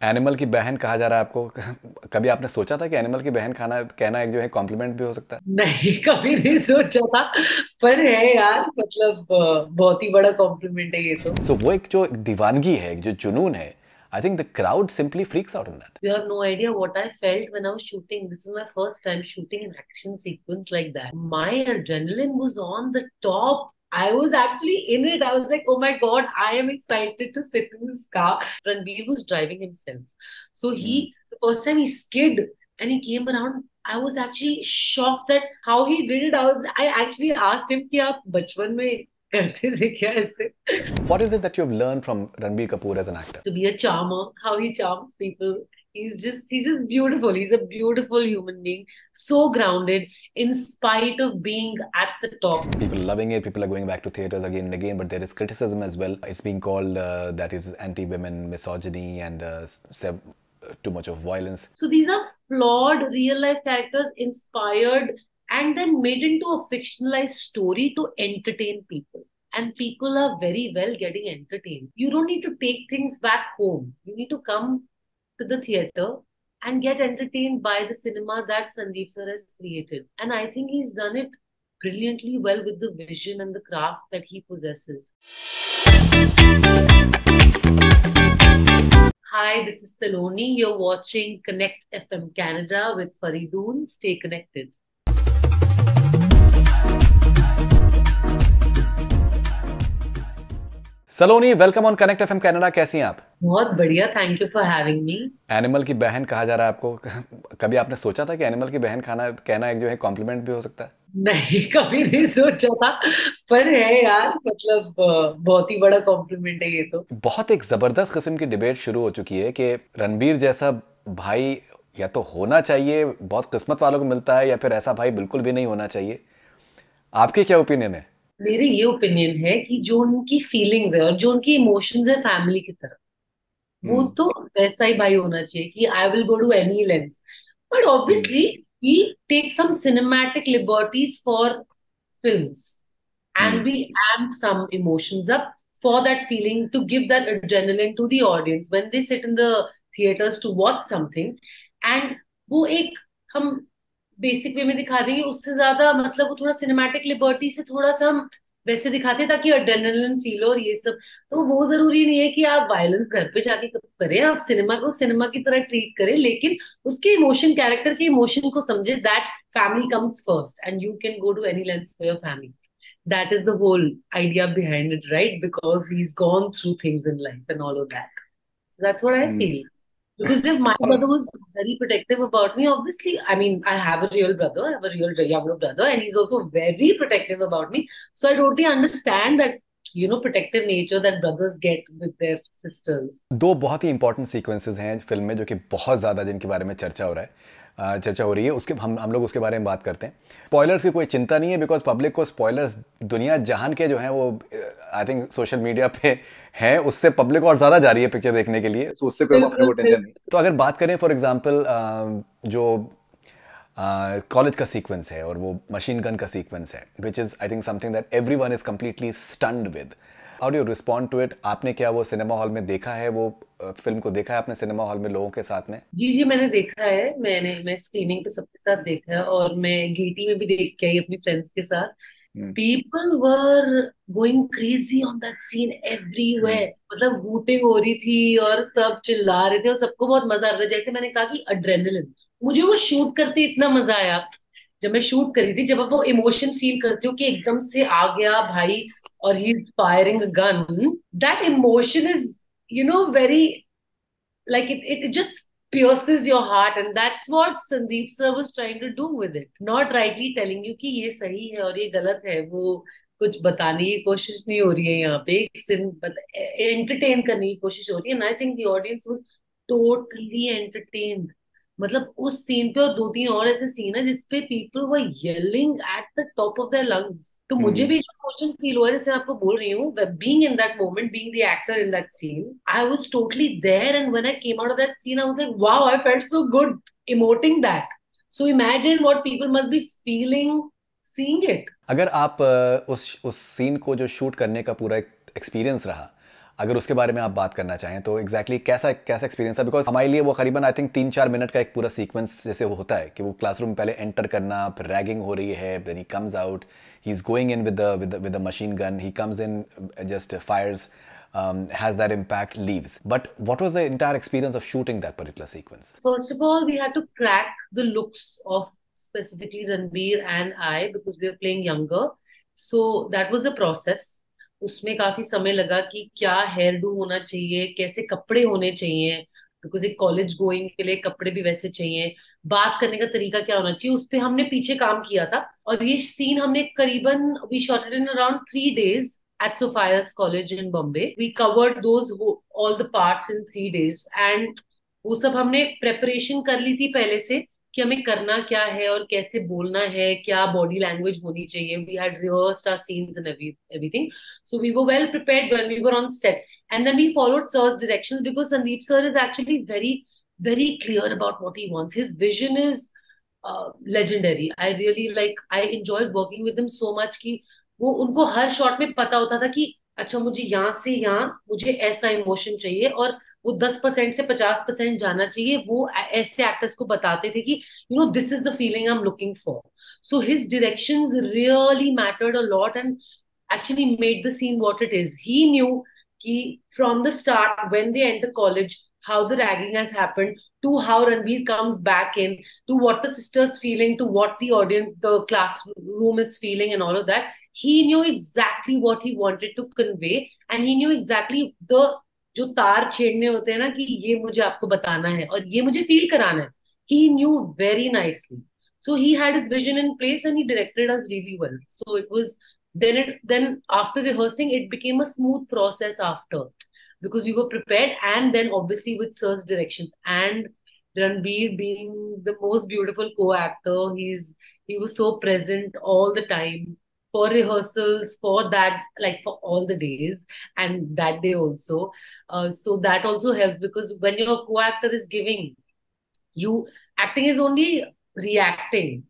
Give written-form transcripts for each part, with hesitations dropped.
Animal की बहन कहा जा रहा है आपको। कभी आपने सोचा था कि एनिमल की बहन खाना कहना एक जो है कॉम्प्लीमेंट भी हो सकता है? नहीं, कभी नहीं सोचा था। पर है यार, मतलब बहुत ही बड़ा कॉम्प्लीमेंट है ये तो। सो वो एक जो दीवानगी है, एक जो जुनून है, आई think the crowd simply freaks out in that. You have no idea what I felt when I was shooting. This is my first time shooting an action sequence like that. My adrenaline was on the top. I was actually in it. I was like, oh my God, I am excited to sit in this car. Ranbir was driving himself. So the first time he skid and he came around, I was actually shocked that how he did it. I actually asked him कि आप बचपन में करते थे क्या ऐसे? What is it that you have learned from Ranbir Kapoor as an actor? To be a charmer, how he charms people. He's just beautiful. He's a beautiful human being, so grounded in spite of being at the top. People loving it, people are going back to theaters again and again, but there is criticism as well. It's being called that is anti-women, misogyny, and too much of violence. So these are flawed real life characters inspired and then made into a fictionalized story to entertain people. And people are very well getting entertained. You don't need to take things back home. You need to come to the theater and get entertained by the cinema that Sandeep sir has created. And I think he's done it brilliantly well with the vision and the craft that he possesses. Hi, this is Saloni. You're watching Connect FM Canada with Faridoon. Stay connected. Saloni, welcome on connect FM Canada. कैसी हैं आप? बहुत बढ़िया, thank you for having me. Animal की बहन कहा जा रहा है आपको। कभी आपने सोचा था कि एनिमल की बहन खाना कहना एक जो है कॉम्प्लीमेंट भी हो सकता है? नहीं, कभी नहीं सोचा था। पर है यार, मतलब बहुत ही बड़ा कॉम्प्लीमेंट है ये तो। बहुत एक जबरदस्त किस्म की डिबेट शुरू हो चुकी है कि रणबीर जैसा भाई या तो होना चाहिए, बहुत किस्मत वालों को मिलता है, या फिर ऐसा भाई बिल्कुल भी नहीं होना चाहिए। आपके क्या ओपिनियन है? मेरे ये ओपिनियन है कि जो उनकी फीलिंग्स है और जो उनकी इमोशंस है फैमिली की तरफ, वो हम्म। तो वैसा ही भाई होना चाहिए कि I will go to any lens. But hmm. Obviously we take some cinematic liberties for films and hmm. we amp some emotions up for that feeling to give that adrenaline to the audience when they sit in the theaters to watch something and वो एक हम basic way में दिखा देंगे, उससे ज्यादा मतलब वो थोड़ा सिनेमैटिक लिबर्टी से थोड़ा सा हम वैसे दिखाते हैं ताकि एड्रेनलिन फील हो और ये सब। तो वो जरूरी नहीं है कि आप वायलेंस घर पे जाके करें, आप सिनेमा को सिनेमा की तरह ट्रीट करें, लेकिन उसके इमोशन, कैरेक्टर के इमोशन को समझे। That family comes first and you can go to any length for your family. That is the whole idea behind it, right? Because he's gone through things in life and all of that. So that's what I hmm. feel. Because if my brother was very protective about me, obviously, I mean, I have a real brother, I have a real younger brother, and he's also very protective about me. So I totally understand that, protective nature that brothers get with their sisters. दो बहुत ही important sequences हैं film में जो कि बहुत ज़्यादा जिनके बारे में चर्चा हो रहा है, चर्चा हो रही है, उसके हम लोग उसके बारे में बात करते हैं। स्पॉयलर्स की कोई चिंता नहीं है, बिकॉज पब्लिक को स्पॉयलर्स दुनिया जहान के जो हैं वो आई थिंक सोशल मीडिया पे हैं, उससे पब्लिक और ज़्यादा जा रही है पिक्चर देखने के लिए, तो उससे कोई अपने बिल्कुल को टेंशन बिल्कुल। नहीं। तो अगर बात करें फॉर एग्जांपल जो कॉलेज का सीक्वेंस है और वो मशीन गन का सीक्वेंस है, which is I think something that everyone is completely stunned with. How do you respond to it? आपने क्या वो सिनेमा हॉल में देखा है, वो फिल्म को देखा है आपने सिनेमा हॉल में लोगों के साथ में? जी जी, मैंने देखा है। मैं स्क्रीनिंग पे सबके साथ देखा है और मैं गेटी में भी देख के आई अपनी फ्रेंड्स के साथ। Hmm. People were going crazy on that scene hmm. Everywhere. मतलब हूटिंग हो रही थी और सब चिल्ला रहे थे और सबको बहुत मजा आ रहा था। जैसे मैंने कहा कि अड्रेनलिन, मुझे वो शूट करते इतना मजा आया। जब मैं शूट करी थी, जब आप वो इमोशन फील करते हो कि एकदम से आ गया भाई और he is firing gun, that emotion is very, like it just pierces your heart, and that's what Sandeep sir was trying to do with it, not rightly telling you कि ये सही है और ये गलत है। वो कुछ बताने की कोशिश नहीं हो रही है यहाँ पे, एक सिन एंटरटेन करने की कोशिश हो रही है। And I think the audience was totally entertained. मतलब उस सीन पे और दो तीन और ऐसे सीन है जिसपे people were yelling at the top of their lungs. तो मुझे हम्म। भी जो इमोशन फील हुआ है, जैसे मैं आपको बोल रही हूँ, being in that moment, being the actor in that scene, I was totally there. And when I came out of that scene, I was like wow, I felt so good emoting that. So imagine what people must be feeling seeing it. अगर आप उस scene को जो shoot करने का पूरा एक experience रहा, अगर उसके बारे में आप बात करना चाहें तो एग्जैक्टली कैसा कैसा एक्सपीरियंस था, बिकॉज हमारे लिए वो करीबन आई थिंक 3-4 मिनट का एक पूरा सीक्वेंस जैसे वो होता है कि वो क्लासरूम में पहले एंटर करना, फिर रैगिंग हो रही है, then he comes out, he is going in with the machine gun, he comes in, just fires, has that impact, leaves. But what was the entire experience of shooting that particular sequence? First of all, we had to crack the looks of specifically Ranbir and I because we were playing younger. So that was a process. उसमें काफी समय लगा कि क्या hair do होना चाहिए, कैसे कपड़े होने चाहिए, बिकॉज एक कॉलेज गोइंग के लिए कपड़े भी वैसे चाहिए, बात करने का तरीका क्या होना चाहिए, उस पे हमने पीछे काम किया था। और ये सीन हमने करीबन we shot it in around 3 days at Sophia's College in Bombay. We covered those all the parts in 3 days, and वो सब हमने प्रेपरेशन कर ली थी पहले से कि हमें करना क्या है और कैसे बोलना है, क्या बॉडी लैंग्वेज होनी चाहिए। We had rehearsed our scenes and everything, so we were well prepared when we were on set. And then we followed sir's directions because Sandeep sir is actually very clear about what he wants. His vision is legendary. I enjoyed working with him so much कि वो उनको हर shot में पता होता था कि अच्छा मुझे यहाँ से यहाँ मुझे ऐसा इमोशन चाहिए, और वो 10% से 50% जाना चाहिए। वो ऐसे एक्टर्स को बताते थे कि this is the feeling I am looking for. So his directions really mattered a lot and actually made the scene what it is. He knew ki from the start when they enter college how the ragging has happened, to how Ranbir comes back in, to what the sisters feeling, to what the audience, the classroom is feeling, and all of that. He knew exactly what he wanted to convey, and he knew exactly the जो तार छेड़ने होते हैं ना कि ये मुझे आपको बताना है और ये मुझे फील कराना है, he knew very nicely. So he had his vision in place and he directed us really well. So it was then after rehearsing it became a smooth process after, because we were prepared, and then obviously with sir's directions and Ranbir being the most beautiful co-actor, he was so present all the time for rehearsals, for that, like for all the days and that day also. So that also helps because when your co-actor is giving you, acting is only reacting.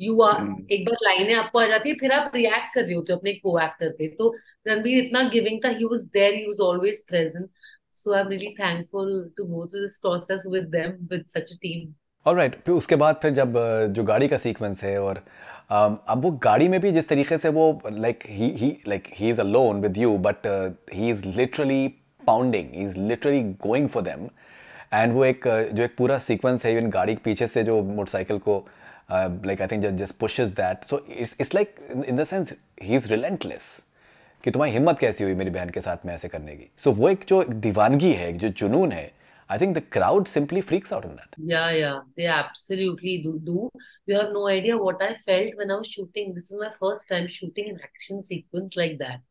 You are एक बार लाइनें आपको आ जाती है फिर आप react कर रहे होते हो अपने को एक्टर पे। तो रणबीर इतना गिविंग था, he was there, he was always present. So I am really thankful to go through this process with them, with such a team. Alright, फिर उसके बाद फिर जब जो गाड़ी का सीक्वेंस है, और अब वो गाड़ी में भी जिस तरीके से वो like he is alone with you, but he is literally pounding, he is literally going for them, and वो एक जो एक पूरा सीक्वेंस है इवन गाड़ी के पीछे से जो मोटरसाइकिल को like I think just pushes that. So it's like in the sense he's relentless कि तुम्हारी हिम्मत कैसी हुई मेरी बहन के साथ में ऐसे करने की। So वो एक जो दीवानगी है, जो जुनून है, I think the crowd simply freaks out on that. Yeah, they absolutely do. You have no idea what I felt when I was shooting. This is my first time shooting an action sequence like that.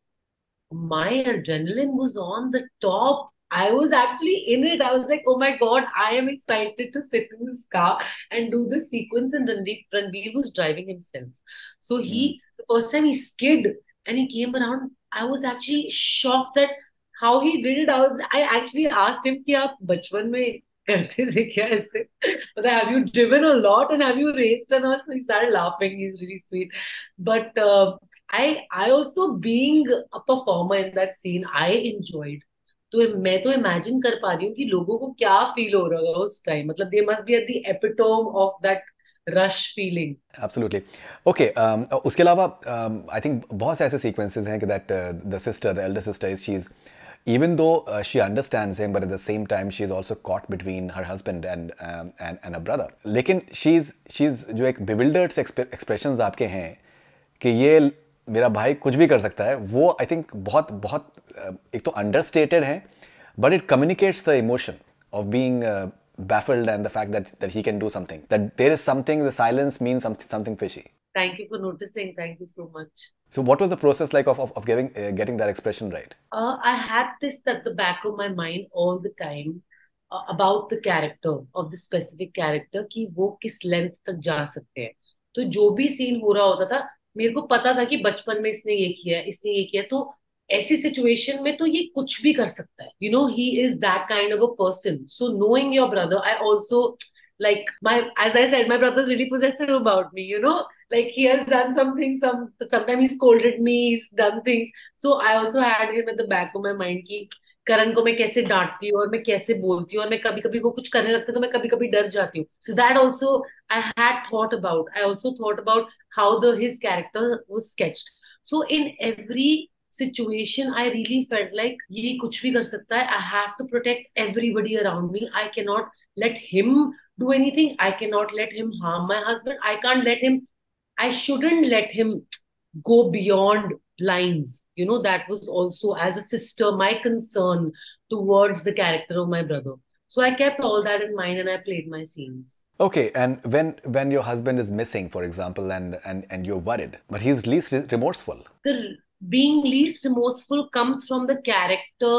My adrenaline was on the top. I was actually in it. I was like, oh my God, I am excited to sit in this car and do this sequence. And Ranbir was driving himself. So the first time he skid and he came around, I was actually shocked that how he did it. I actually asked him, कि आप बचपन में करते थे क्या ऐसे? But have you driven a lot and have you raced and all? So he started laughing. He's really sweet. But I also being a performer in that scene, I enjoyed. तो मैं तो इमेजिन कर पा रही हूँ कि लोगों को क्या फील हो रहा होगा उस टाइम। मतलब they must be at the epitome of that rush feeling. Absolutely. Okay, उसके अलावा आई थिंक बहुत से ऐसे सीक्वेंसेस हैं कि that the sister, the Elder sister is, she is, even though she understands him, but at the same time she is also caught between her husband and her brother. लेकिन she's जो एक bewildered expressions आपके हैं कि ये मेरा भाई कुछ भी कर सकता है, वो आई थिंक बहुत बहुत एक तो अंडरस्टेटेड है, but it communicates the emotion of being baffled and the fact that he can do something, that there is something, the silence means something fishy. Thank you for noticing. Thank you so much. So what was the process like of getting that expression right? I had this at the back of my mind all the time about the character of the specific character कि वो किस length तक जा सकते हैं। तो जो भी सीन हो रहा होता था मेरे को पता था कि बचपन में इसने ये किया, इसने ये किया, तो ऐसी सिचुएशन में तो ये कुछ भी कर सकता है। You know, he is that kind of a person. So knowing your brother, I also like as I said, my brother's really possessive about me, you know, like he has done something, sometimes he scolded me, he's done things. So I also had him at the back of my mind कि करण को मैं कैसे डांटती हूँ और मैं कैसे बोलती हूँ, और मैं कभी कभी वो कुछ करने लगता है तो मैं कभी कभी डर जाती हूँ. So that also I also thought about how the his character was sketched. So in every situation I really felt like ये कुछ भी कर सकता है. I have to protect everybody around me. I cannot let लेट हिम do anything. I cannot let him harm my husband. I can't let him, I shouldn't let him go beyond lines. That was also, as a sister, my concern towards the character of my brother. So I kept all that in mind and I played my scenes. Okay, and when your husband is missing, for example, and you're worried, but he's least remorseful. The being least remorseful comes from the character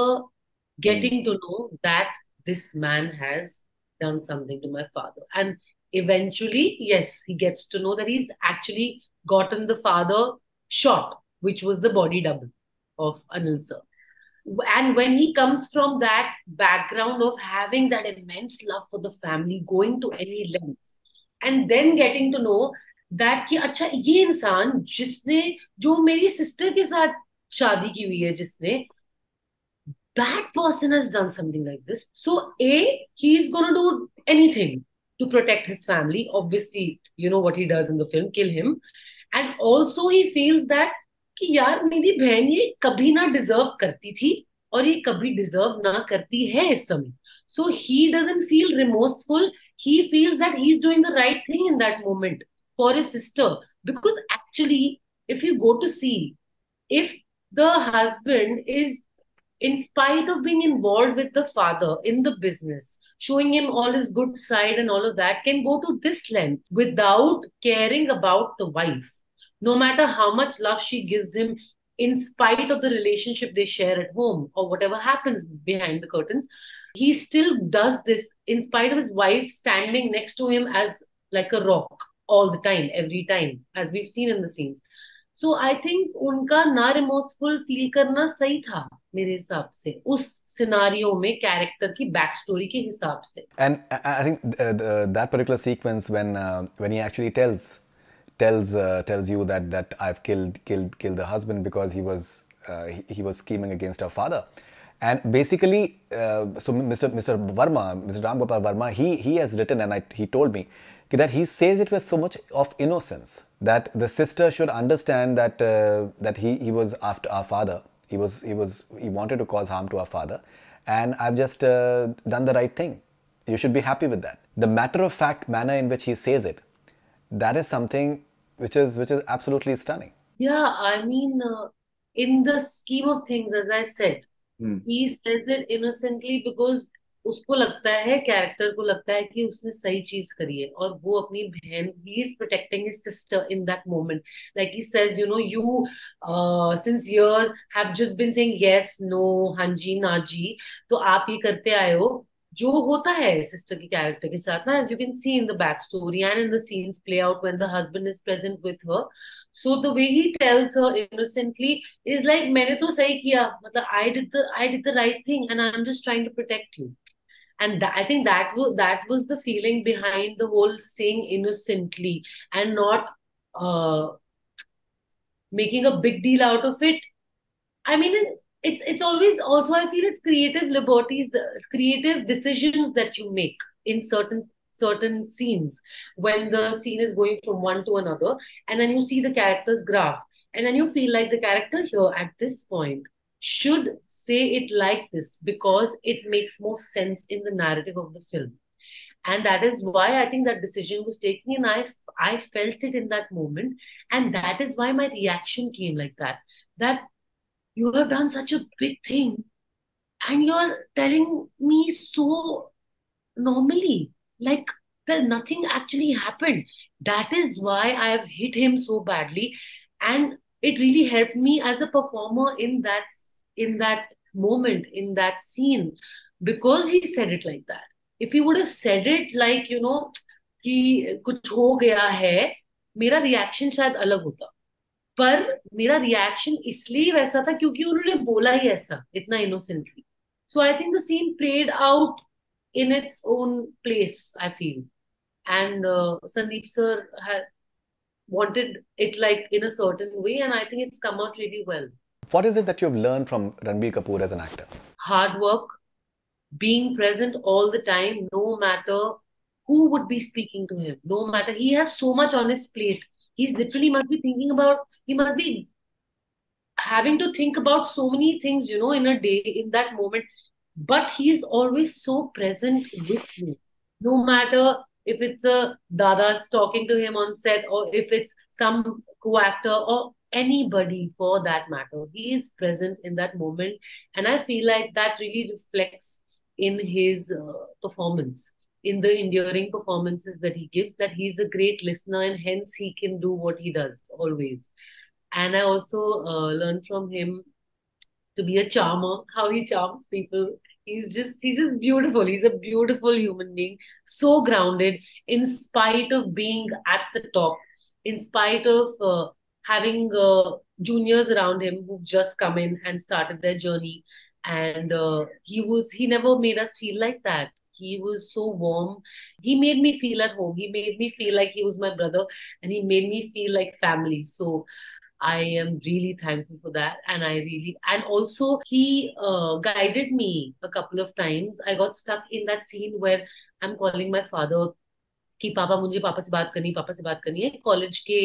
getting to know that this man has done something to my father. And eventually, yes, he gets to know that he's actually gotten the father shot, which was the body double of Anil sir. And when he comes from that background of having that immense love for the family, going to any lengths, and then getting to know that कि अच्छा ये इंसान जिसने जो मेरी sister के साथ शादी की हुई है जिसने, that person has done something like this. So, he's gonna do anything to protect his family. Obviously, you know what he does in the film, kill him. And also he feels that कि यार मेरी बहन ये कभी ना deserve करती थी और ये कभी डिजर्व ना करती है इस समय. So he doesn't feel remorseful. He feels that he's doing the right thing in that moment for his sister. Because actually, if you go to see, if the husband is, in spite of being involved with the father in the business, showing him all his good side and all of that, can go to this length without caring about the wife, no matter how much love she gives him, in spite of the relationship they share at home or whatever happens behind the curtains, he still does this in spite of his wife standing next to him as like a rock all the time, every time, as we've seen in the scenes. So I think उनका ना remorseful feel करना सही था मेरे हिसाब से उस scenario में कैरेक्टर की बैक स्टोरी के हिसाब से. And I think that particular sequence when he actually tells you that I've killed the husband because he was scheming against our father. And basically, so Mr. Verma, Mr. Ram Gopal Verma, he has written, and he told me that he says it with so much of innocence that the sister should understand that he was after our father. He wanted to cause harm to our father, and I've just done the right thing. You should be happy with that. The matter of fact manner in which he says it, that is something which is absolutely stunning. Yeah, I mean, in the scheme of things, as I said, he says it innocently because उसको लगता है, character को लगता है कि उसने सही चीज करी है और वो अपनी बहन, he is protecting his sister in that moment. Like he says, you since years have just been saying yes, no, हाँ जी, ना जी, तो आप ये करते आए हो, जो होता है सिस्टर के कैरेक्टर के साथ ना, as you can see in the backstory and in the scenes play out when the husband is present with her. So the way he tells her innocently is like मैंने तो सही किया, मतलब I did the right thing and I'm just trying to protect you. And I think that was the feeling behind the whole saying innocently and not uh, making a big deal out of it. I mean, it's always also, I feel it's creative liberties, the creative decisions that you make in certain scenes when the scene is going from one to another, and then you see the character's graph, and then you feel like the character here at this point should say it like this because it makes more sense in the narrative of the film. And that is why I think that decision was taken, and I felt it in that moment, and that is why my reaction came like that. That you have done such a big thing and you're telling me so normally, like that nothing actually happened. That is why I have hit him so badly, and it really helped me as a performer in that moment, in that scene, because he said it like that. If he would have said it like, कि कुछ हो गया है, मेरा reaction शायद अलग होता. पर मेरा रिएक्शन इसलिए वैसा था क्योंकि उन्होंने बोला ही ऐसा इतना innocently. So I think the scene played out in its own place, I feel. And Sandeep sir had wanted it like in a certain way, and I think it's come out really well. What is it that you have learned from Ranbir Kapoor as an actor? Hard work, being present all the time, no matter who would be speaking to him, no matter he has so much on his plate. He's literally must be thinking about, he must be having to think about so many things, in a day, in that moment. But he's always so present with you. No matter if it's a Dada's talking to him on set or if it's some co-actor or anybody for that matter, he is present in that moment. And I feel like that really reflects in his performance, in the enduring performances that he gives, that he's a great listener and hence he can do what he does always. And I also learned from him to be a charmer, how he charms people. He's just beautiful. He's a beautiful human being, so grounded in spite of being at the top, in spite of having juniors around him who've just come in and started their journey. And he never made us feel like that. He was so warm. He made me feel at home. He made me feel like he was my brother, and he made me feel like family. So I am really thankful for that. And also he guided me a couple of times. I got stuck in that scene where I'm calling my father कि पापा मुझे पापा से बात करनी है college के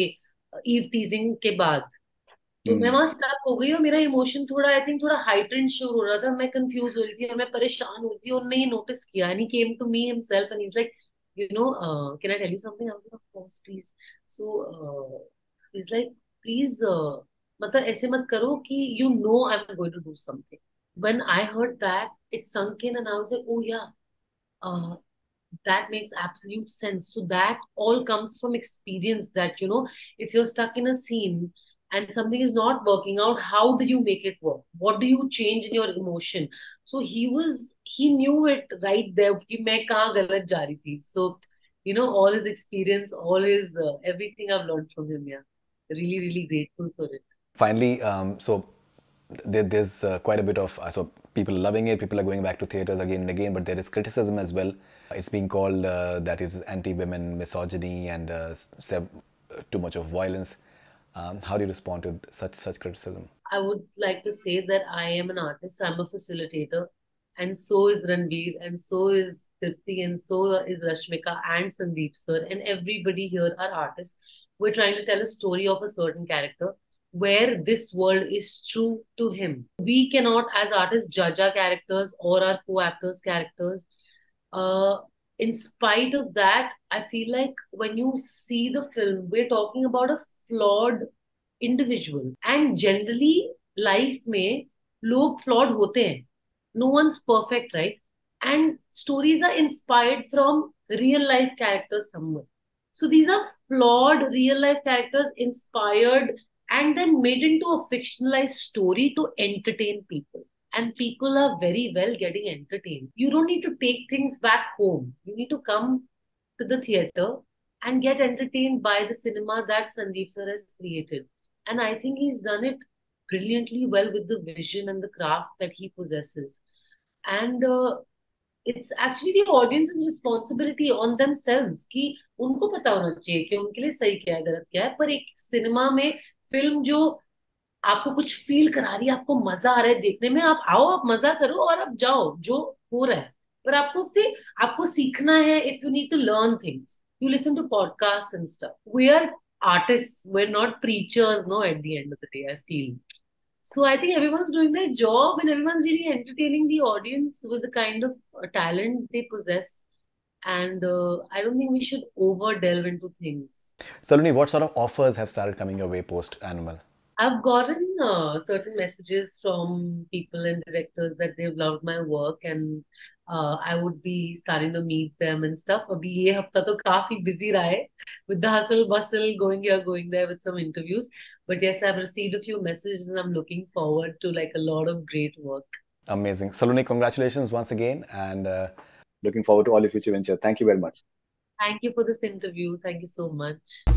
eve teasing के बाद. तो मैं Hmm. वहां स्टक हो गई और मेरा इमोशन थोड़ा आई थिंक थोड़ा हाइटेंड शो हो रहा था. मैं कंफ्यूज हो रही थी और मैं परेशान हो रही थी और नहीं नोटिस किया. And he came to me himself and is like can I tell you something? I was like, of course, please. So he's like, please, मतलब ऐसे मत करो कि I'm going to do something. When I heard that, it sunk in and I was like, oh yeah, uh, that makes absolute sense. So that all comes from experience that, if you're stuck in a scene and something is not working out, how do you make it work? What do you change in your emotion? So he knew it right there कि मैं कहाँ गलत जा रही थी. So, all his experience, all his, everything I've learned from him. Yeah. Really, really grateful for it. Finally, so there's quite a bit of so people are loving it, people are going back to theaters again and again, but there is criticism as well. It's being called that is anti-women, misogyny, and too much of violence. How do you respond to such criticism? I would like to say that I am an artist. I'm a facilitator, and so is Ranveer, and so is Tripti, and so is Rashmika and Sandeep sir, and everybody here are artists. We're trying to tell a story of a certain character where this world is true to him. We cannot, as artists, judge our characters or our co-actors' characters. Uh, in spite of that, I feel like when you see the film, we're talking about a flawed individual. And generally, life में लोग flawed होते हैं. No one's perfect, right? And stories are inspired from real life characters somewhere. So these are flawed real life characters inspired and then made into a fictionalized story to entertain people. And people are very well getting entertained. You don't need to take things back home. You need to come to the theater and get entertained by the cinema that Sandeep sir has created. And I think he's done it brilliantly well with the vision and the craft that he possesses. And it's actually the audience's responsibility on themselves कि उनको पता होना चाहिए कि उनके लिए सही क्या है गलत क्या है. पर एक सिनेमा में फिल्म जो आपको कुछ फील करा रही है, आपको मजा आ रहा है देखने में, आप आओ, आप मजा करो और आप जाओ जो हो रहा है. पर आपको सीखना है. If you need to learn things, you listen to podcasts and stuff. We are artists. We're not preachers, no, at the end of the day, I feel. So I think everyone's doing their job and everyone's really entertaining the audience with the kind of talent they possess. And I don't think we should over delve into things. Saloni, what sort of offers have started coming your way post Animal? I've gotten certain messages from people and directors that they've loved my work and I would be starting to meet them and stuff. अभी ये हफ्ता तो काफी busy रहा है with the hustle bustle, going here, going there with some interviews. But yes, I've received a few messages and I'm looking forward to like a lot of great work. Amazing. Saloni, congratulations once again, and looking forward to all your future ventures. Thank you very much. Thank you for this interview. Thank you so much.